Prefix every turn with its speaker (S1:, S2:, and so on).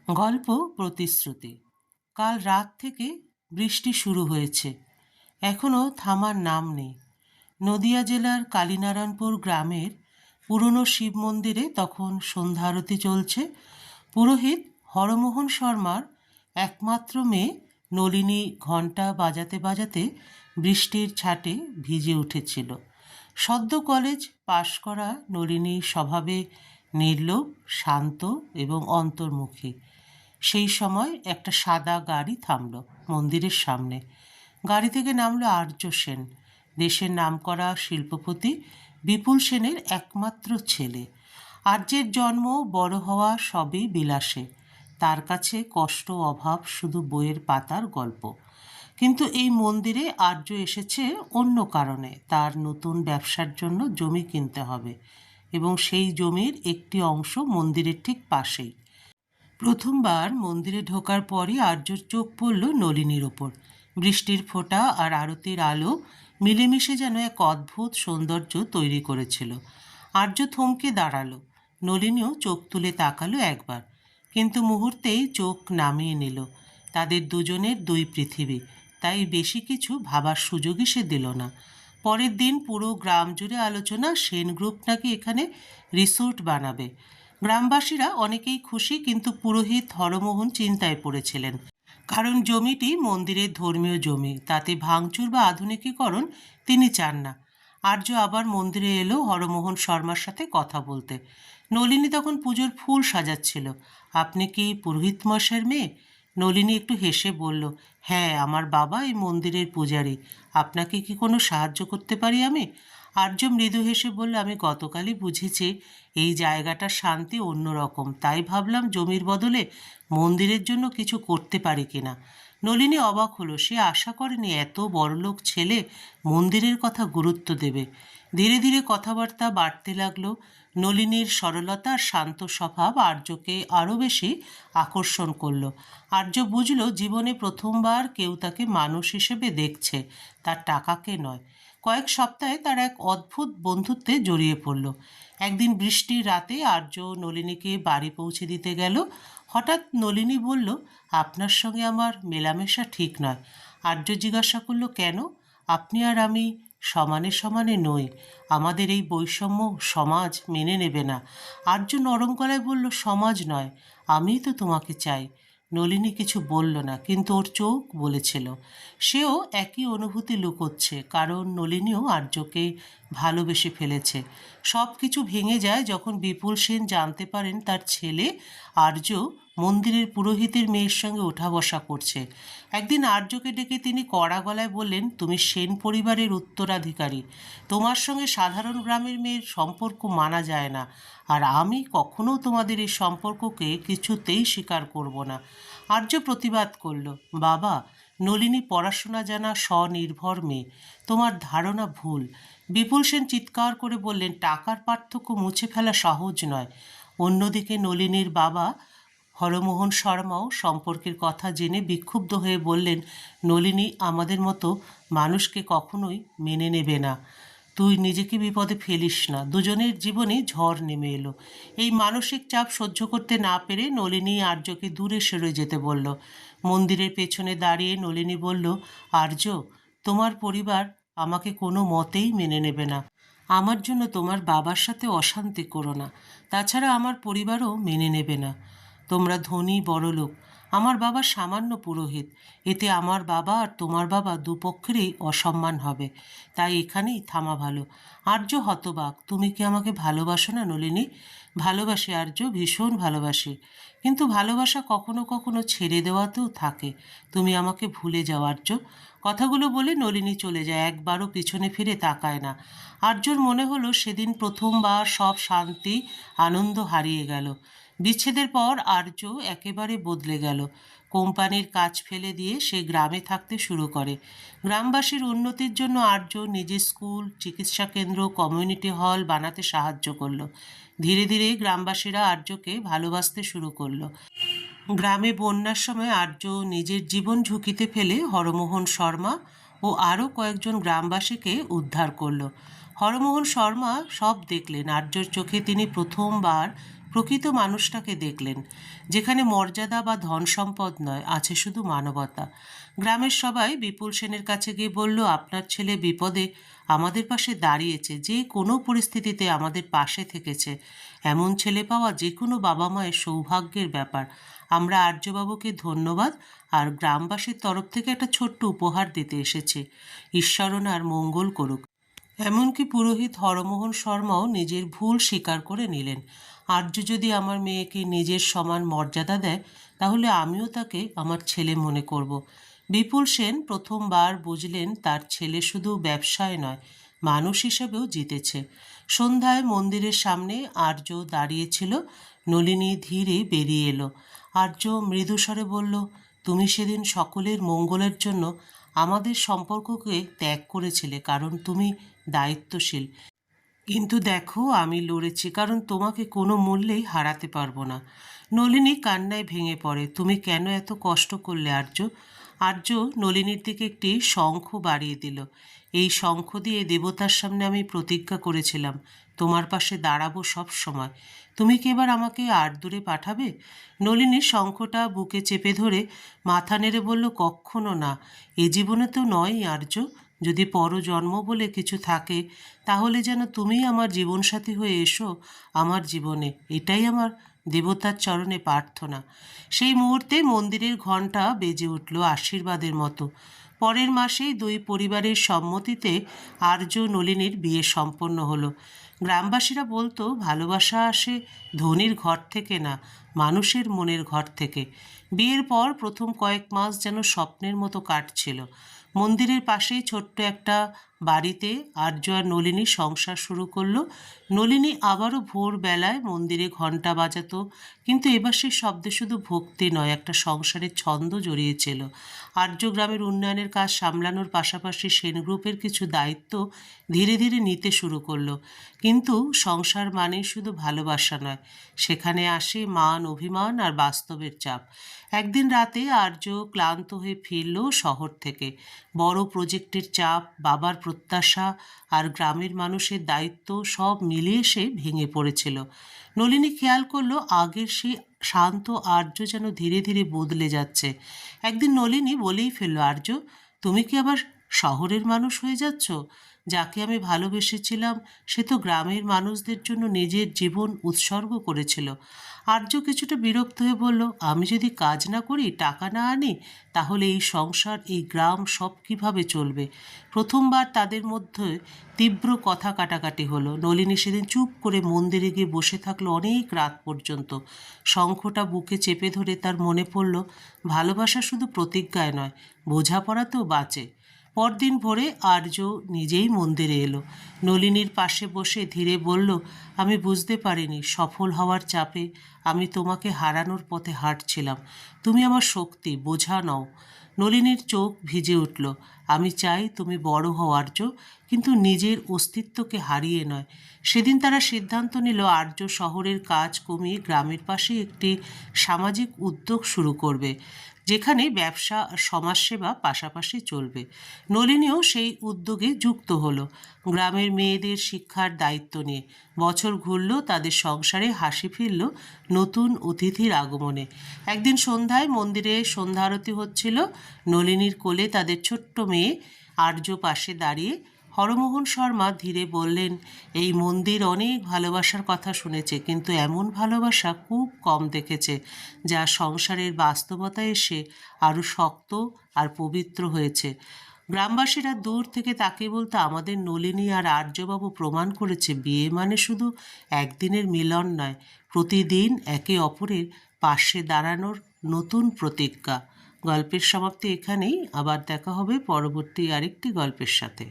S1: গল্প প্রতিশ্রুতি। কাল রাত থেকে বৃষ্টি শুরু হয়েছে, এখনো থামার নাম নেই। নদিয়া জেলার কালীনারায়ণপুর গ্রামের পুরনো শিব মন্দিরে তখন সন্ধ্যা আরতি চলছে। পুরোহিত হরমোহন শর্মার একমাত্র মেয়ে নলিনী ঘণ্টা বাজাতে বাজাতে বৃষ্টির ছাটে ভিজে উঠেছিল। সদ্য কলেজ পাশ করা নলিনী স্বভাবে নির্লোভ, শান্ত এবং অন্তর্মুখী। সেই সময় একটা সাদা গাড়ি থামল মন্দিরের সামনে। গাড়ি থেকে নামল আর্য সেন, দেশের নামকরা শিল্পপতি বিপুল সেনের একমাত্র ছেলে। আর্যের জন্ম, বড় হওয়া সবই বিলাসে। তার কাছে কষ্ট, অভাব শুধু বইয়ের পাতার গল্প। কিন্তু এই মন্দিরে আর্য এসেছে অন্য কারণে। তার নতুন ব্যবসার জন্য জমি কিনতে হবে, এবং সেই জমির একটি অংশ মন্দিরের ঠিক পাশেই। প্রথমবার মন্দিরে ঢোকার পরই আর্যর চোখ পড়ল নলিনীর ওপর। বৃষ্টির ফোঁটা আর আরতির আলো মিলেমিশে যেন এক অদ্ভুত সৌন্দর্য তৈরি করেছিল। আর্য থমকে দাঁড়ালো। নলিনীও চোখ তুলে তাকালো একবার, কিন্তু মুহূর্তেই চোখ নামিয়ে নিল। তাদের দুজনের দুই পৃথিবী, তাই বেশি কিছু ভাবার সুযোগই সে দিল না। পরের দিন পুরো গ্রাম জুড়ে আলোচনা, সেন গ্রুপ নাকি এখানে রিসোর্ট বানাবে। গ্রামবাসীরা অনেকেই খুশি, কিন্তু পুরোহিত হরমোহন চিন্তায় পড়েছিলেন। কারণ জমিটি মন্দিরের ধর্মীয় জমি, তাতে ভাঙচুর বা আধুনিকীকরণ তিনি চান না। আর্য আবার মন্দিরে এলো হরমোহন শর্মার সাথে কথা বলতে। নলিনী তখন পুজোর ফুল সাজাচ্ছিল। আপনি কি পুরোহিত মশাইয়ের মেয়ে? নলিনী একটু হেসে বলল, হ্যাঁ, আমার বাবা এই মন্দিরের পূজারী। আপনাকে কি কোনো সাহায্য করতে পারি আমি? আর্য মৃদু হেসে বলল, আমি গতকালই বুঝেছি এই জায়গাটার শান্তি অন্যরকম, তাই ভাবলাম জমির বদলে মন্দিরের জন্য কিছু করতে পারি কিনা। নলিনী অবাক হলো। সে আশা করেনি এত বড়লোক ছেলে মন্দিরের কথা গুরুত্ব দেবে। ধীরে ধীরে কথাবার্তা বাড়তে লাগলো। নলিনীর সরলতা আর শান্ত স্বভাব আর্যকে আরও বেশি আকর্ষণ করলো। আর্য বুঝল জীবনে প্রথমবার কেউ তাকে মানুষ হিসেবে দেখছে, তার টাকাকে নয়। কয়েক সপ্তাহে তার এক অদ্ভুত বন্ধুত্বে জড়িয়ে পড়ল। একদিন বৃষ্টির রাতে আর্য নলিনীকে বাড়ি পৌঁছে দিতে গেল। হঠাৎ নলিনী বলল, আপনার সঙ্গে আমার মেলামেশা ঠিক নয়। আর্য জিজ্ঞাসা করল, কেন? আপনি আর আমি সমানে সমানে নই। আমাদের এই বৈষম্য সমাজ মেনে নেবে না। আর্য নরম গলায় বলল, সমাজ নয়, আমিই তো তোমাকে চাই। নলিনী কিছু বলল না, কিন্তু ওর চোখ বলেছিল। সেও একই অনুভূতি লুকোচ্ছে, কারণ নলিনীও আর্যকে ভালোবেসে ফেলেছে। সব কিছু ভেঙে যায় যখন বিপুল সেন জানতে পারেন তার ছেলে আর্য মন্দিরের পুরোহিতের মেয়ের সঙ্গে ওঠা বসা করছে। একদিন আর্যকে ডেকে তিনি কড়া গলায় বললেন, তুমি সেন পরিবারের উত্তরাধিকারী। তোমার সঙ্গে সাধারণ গ্রামের মেয়ের সম্পর্ক মানা যায় না, আর আমি কখনো তোমাদের এই সম্পর্ককে কিছুতেই স্বীকার করব না। আর্য প্রতিবাদ করল, বাবা, নলিনী পড়াশোনা জানা স্বনির্ভর মেয়ে, তোমার ধারণা ভুল। বিপুল সেন চিৎকার করে বললেন, টাকার পার্থক্য মুছে ফেলা সহজ নয়। অন্যদিকে নলিনীর বাবা হরমোহন শর্মাও সম্পর্কের কথা জেনে বিক্ষুব্ধ হয়ে বললেন, নলিনী আমাদের মতো মানুষকে কখনোই মেনে নেবে না। তুই নিজেকে বিপদে ফেলিস না। দুজনের জীবনেই ঝড় নেমে এলো। এই মানসিক চাপ সহ্য করতে না পেরে নলিনী আর্যকে দূরে সরে যেতে বলল। মন্দিরের পেছনে দাঁড়িয়ে নলিনী বলল, আর্য, তোমার পরিবার আমাকে কোনো মতেই মেনে নেবে না। আমার জন্য তোমার বাবার সাথে অশান্তি করো না। তাছাড়া আমার পরিবারও মেনে নেবে না। তোমরা ধনী বড়লোক, আমার বাবা সামান্য পুরোহিত। এতে আমার বাবা আর তোমার বাবা দুপক্ষেরই অসম্মান হবে। তাই এখানেই থামা ভালো। আর্য হতবাক। তুমি কি আমাকে ভালোবাসো না নলিনী? ভালোবাসি আর্য, ভীষণ ভালোবাসি। কিন্তু ভালোবাসা কখনো কখনো ছেড়ে দেওয়াতেও থাকে। তুমি আমাকে ভুলে যাও আর্য। কথাগুলো বলে নলিনী চলে যায়, একবারও পিছনে ফিরে তাকায় না। আর্যর মনে হলো সেদিন প্রথমবার সব শান্তি, আনন্দ হারিয়ে গেল। বিচ্ছেদের পর আর্য একেবারে বদলে গেল। কোম্পানির কাজ ফেলে দিয়ে সে গ্রামে থাকতে শুরু করে। গ্রামবাসীর উন্নতির জন্য আর্য নিজের স্কুল, চিকিৎসা কেন্দ্র, কমিউনিটি হল বানাতে সাহায্য করলো। ধীরে ধীরে গ্রামবাসীরা আর্যকে ভালোবাসতে শুরু করলো। গ্রামে বন্যার সময় আর্য নিজের জীবন ঝুঁকিতে ফেলে হরমোহন শর্মা ও আরও কয়েকজন গ্রামবাসীকে উদ্ধার করল। হরমোহন শর্মা সব দেখলেন। আর্যর চোখে তিনি প্রথমবার প্রকৃত মানুষটাকে দেখলেন, যেখানে মর্যাদা বা ধন সম্পদ নয়, আছে শুধু মানবতা। গ্রামের সবাই বিপুল সেনের কাছে গিয়ে বলল, আপনার ছেলে বিপদে আমাদের পাশে দাঁড়িয়েছে, যে কোনো পরিস্থিতিতে আমাদের পাশে থেকেছে। এমন ছেলে পাওয়া যে কোনো বাবা মায়ের সৌভাগ্যের ব্যাপার। আমরা আর্যবাবুকে ধন্যবাদ আর গ্রামবাসীর তরফ থেকে একটা ছোট্ট উপহার দিতে এসেছি। ঈশ্বর ওনার মঙ্গল করুক। এমনকি পুরোহিত হরমোহন শর্মাও নিজের ভুল স্বীকার করে নিলেন। আর্য যদি আমার মেয়েকে নিজের সমান মর্যাদা দেয়, তাহলে আমিও তাকে আমার ছেলে মনে করব। বিপুল সেন প্রথমবার বুঝলেন তার ছেলে শুধু ব্যবসায় নয়, মানুষ হিসেবেও জিতেছে। সন্ধ্যায় মন্দিরের সামনে আর্য দাঁড়িয়েছিল। নলিনী ধীরে বেরিয়ে এলো। আর্য মৃদুস্বরে বলল, তুমি সেদিন সকলের মঙ্গলের জন্য আমাদের সম্পর্ককে ত্যাগ করেছিলে, কারণ তুমি দায়িত্বশীল। কিন্তু দেখো, আমি লড়েছি, কারণ তোমাকে কোনো মূল্যেই হারাতে পারবো না। নলিনী কান্নায় ভেঙে পড়ে। তুমি কেন এত কষ্ট করলে আর্য? আর্য নলিনীর দিকে একটি শঙ্খ বাড়িয়ে দিল। এই শঙ্খ দিয়ে দেবতার সামনে আমি প্রতিজ্ঞা করেছিলাম, তোমার পাশে দাঁড়াবো সব সময়। তুমি কি এবার আমাকে আর দূরে পাঠাবে? নলিনী শঙ্খটা বুকে চেপে ধরে মাথা নেড়ে বলল, কক্ষনো না। এ জীবনে তো নয়ই আর্য। যদি পরজন্ম বলে কিছু থাকে, তাহলে যেন তুমিই আমার জীবনসাথী হয়ে এসো আমার জীবনে, এটাই আমার দেবতার চরণে প্রার্থনা। সেই মুহূর্তে মন্দিরের ঘণ্টা বেজে উঠল আশীর্বাদের মতো। পরের মাসেই দুই পরিবারের সম্মতিতে আর্য নলিনীর বিয়ে সম্পন্ন হলো। গ্রামবাসীরা বলতো, ভালোবাসা আসে ধনির ঘর থেকে না, মানুষের মনের ঘর থেকে। বিয়ের পর প্রথম কয়েক মাস যেন স্বপ্নের মতো কাটছিল। মন্দিরের পাশেই ছোট্ট একটা বাড়িতে আর্য আর নলিনী সংসার শুরু করলো। নলিনী আবারও ভোরবেলায় মন্দিরে ঘণ্টা বাজাতো, কিন্তু এবার সেই শব্দে শুধু ভক্তি নয়, একটা সংসারের ছন্দ জড়িয়েছিল। আর্য গ্রামের উন্নয়নের কাজ সামলানোর পাশাপাশি সেন গ্রুপের কিছু দায়িত্ব ধীরে ধীরে নিতে শুরু করলো। কিন্তু সংসার মানেই শুধু ভালোবাসা নয়, সেখানে আসে মান, অভিমান আর বাস্তবের চাপ। একদিন রাতে আর্য ক্লান্ত হয়ে ফিরল শহর থেকে। বড় প্রজেক্টের চাপ, বাবার প্রত্যাশা আর গ্রামের মানুষের দায়িত্ব সব মিলিয়ে সে ভেঙে পড়েছিল। নলিনী খেয়াল করলো, আগের সেই শান্ত আর্য যেন ধীরে ধীরে বদলে যাচ্ছে। একদিন নলিনী বলেই ফেলল, আর্য, তুমি কি আবার শহরের মানুষ হয়ে যাচ্ছ? যাকে আমি ভালোবেসেছিলাম সে তো গ্রামের মানুষদের জন্য নিজের জীবন উৎসর্গ করেছিল। আর্য কিছুটা বিরক্ত হয়ে বলল, আমি যদি কাজ না করি, টাকা না আনি, তাহলে এই সংসার, এই গ্রাম সব কিভাবে চলবে? প্রথমবার তাদের মধ্যে তীব্র কথা কাটাকাটি হলো। নলিনী সেদিন চুপ করে মন্দিরে গিয়ে বসে থাকলো অনেক রাত পর্যন্ত। শঙ্খটা বুকে চেপে ধরে তার মনে পড়ল, ভালোবাসা শুধু প্রতিজ্ঞায় নয়, বোঝাপড়াতেও বাঁচে। পরদিন ভোরে আর্য নিজেই মন্দিরে এলো। নলিনীর পাশে বসে ধীরে বলল, আমি বুঝতে পারিনি সফল হওয়ার চাপে আমি তোমাকে হারানোর পথে হাঁটছিলাম। তুমি আমার শক্তি, বোঝা নও। নলিনীর চোখ ভিজে উঠল। আমি চাই তুমি বড় হও আর্য, কিন্তু নিজের অস্তিত্বকে হারিয়ে নয়। সেদিন তারা সিদ্ধান্ত নিল আর্য শহরের কাজ কমিয়ে গ্রামের পাশে একটি সামাজিক উদ্যোগ শুরু করবে, যেখানে ব্যবসা আর সমাজসেবা পাশাপাশি চলবে। নলিনীও সেই উদ্যোগে যুক্ত হলো, গ্রামের মেয়েদের শিক্ষার দায়িত্ব নিয়ে। বছর ঘুরল, তাদের সংসারে হাসি ফিরল নতুন অতিথির আগমনে। একদিন সন্ধ্যায় মন্দিরে সন্ধ্যা আরতি হচ্ছিল। নলিনীর কোলে তাদের ছোট্ট মেয়ে আর্য পাশে দাঁড়িয়ে। হরমোহন শর্মা ধীরে বললেন, এই মন্দির অনেক ভালোবাসার কথা শুনেছে, কিন্তু এমন ভালোবাসা খুব কম দেখেছে, যা সংসারের বাস্তবতায় এসে আরও শক্ত আর পবিত্র হয়েছে। গ্রামবাসীরা দূর থেকে তাকে বলতো, আমাদের নলিনী আর আর্যবাবু প্রমাণ করেছে বিয়ে মানে শুধু একদিনের মিলন নয়, প্রতিদিন একে অপরের পাশে দাঁড়ানোর নতুন প্রতিজ্ঞা। গল্পের সমাপ্তি এখানেই। আবার দেখা হবে পরবর্তী আরেকটি গল্পের সাথে।